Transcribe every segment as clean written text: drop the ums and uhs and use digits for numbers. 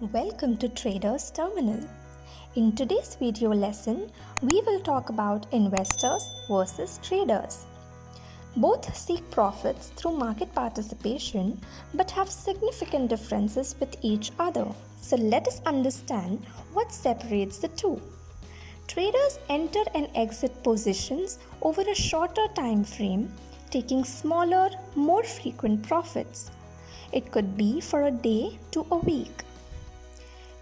Welcome to Traders Terminal. In today's video lesson, we will talk about investors versus traders. Both seek profits through market participation but have significant differences with each other. So let us understand what separates the two. Traders enter and exit positions over a shorter time frame, taking smaller, more frequent profits. It could be for a day to a week.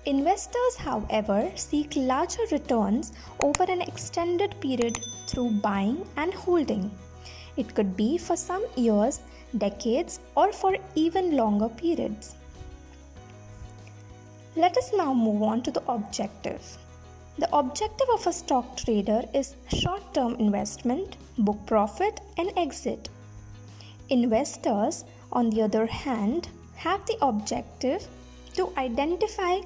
Investors, however, seek larger returns over an extended period through buying and holding. It could be for some years, decades, or for even longer periods. Let us now move on to the objective. The objective of a stock trader is short-term investment, book profit, and exit. Investors, on the other hand, have the objective to identify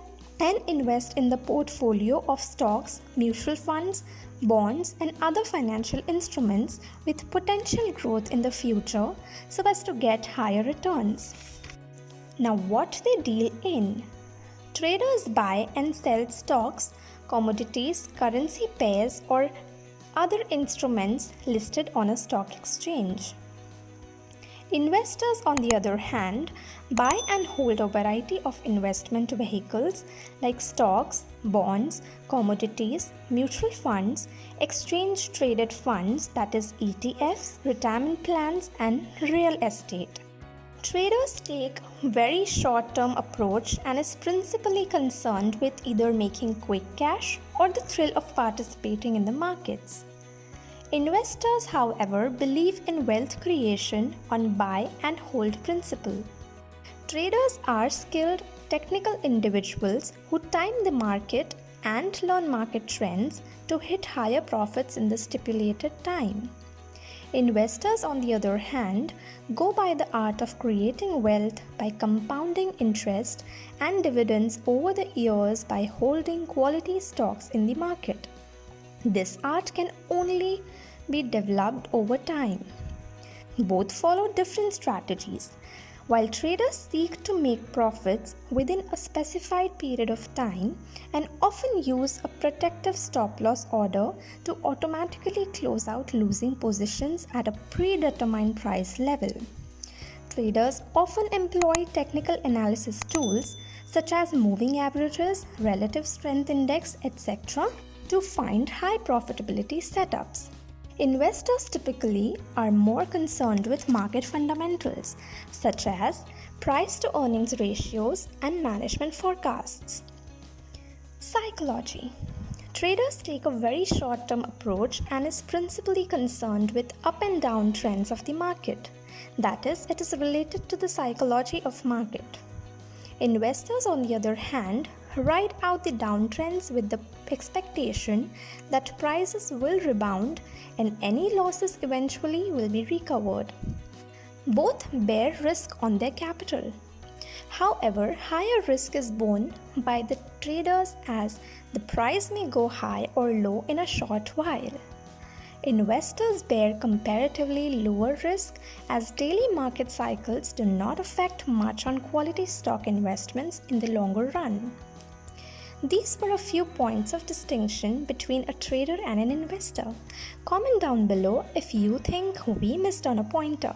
and invest in the portfolio of stocks, mutual funds, bonds, and other financial instruments with potential growth in the future so as to get higher returns. Now, what they deal in? Traders buy and sell stocks, commodities, currency pairs, or other instruments listed on a stock exchange. Investors, on the other hand, buy and hold a variety of investment vehicles like stocks, bonds, commodities, mutual funds, exchange-traded funds, that is ETFs, retirement plans, and real estate. Traders take a very short-term approach and is principally concerned with either making quick cash or the thrill of participating in the markets. Investors, however, believe in wealth creation on buy and hold principle. Traders are skilled, technical individuals who time the market and learn market trends to hit higher profits in the stipulated time. Investors, on the other hand, go by the art of creating wealth by compounding interest and dividends over the years by holding quality stocks in the market. This art can only be developed over time. Both follow different strategies. While traders seek to make profits within a specified period of time and often use a protective stop-loss order to automatically close out losing positions at a predetermined price level. Traders often employ technical analysis tools such as moving averages, relative strength index, etc. to find high profitability setups. Investors typically are more concerned with market fundamentals such as price to earnings ratios and management forecasts. Psychology. Traders take a very short-term approach and is principally concerned with up and down trends of the market. That is, it is related to the psychology of market. Investors, on the other hand, ride out the downtrends with the expectation that prices will rebound and any losses eventually will be recovered. Both bear risk on their capital. However, higher risk is borne by the traders as the price may go high or low in a short while. Investors bear comparatively lower risk as daily market cycles do not affect much on quality stock investments in the longer run. These were a few points of distinction between a trader and an investor. Comment down below if you think we missed on a pointer.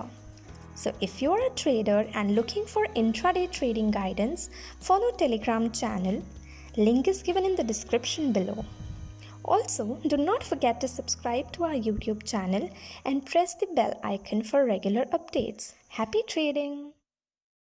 So if you're a trader and looking for intraday trading guidance, follow Telegram channel. Link is given in the description below. Also, do not forget to subscribe to our YouTube channel and press the bell icon for regular updates. Happy trading!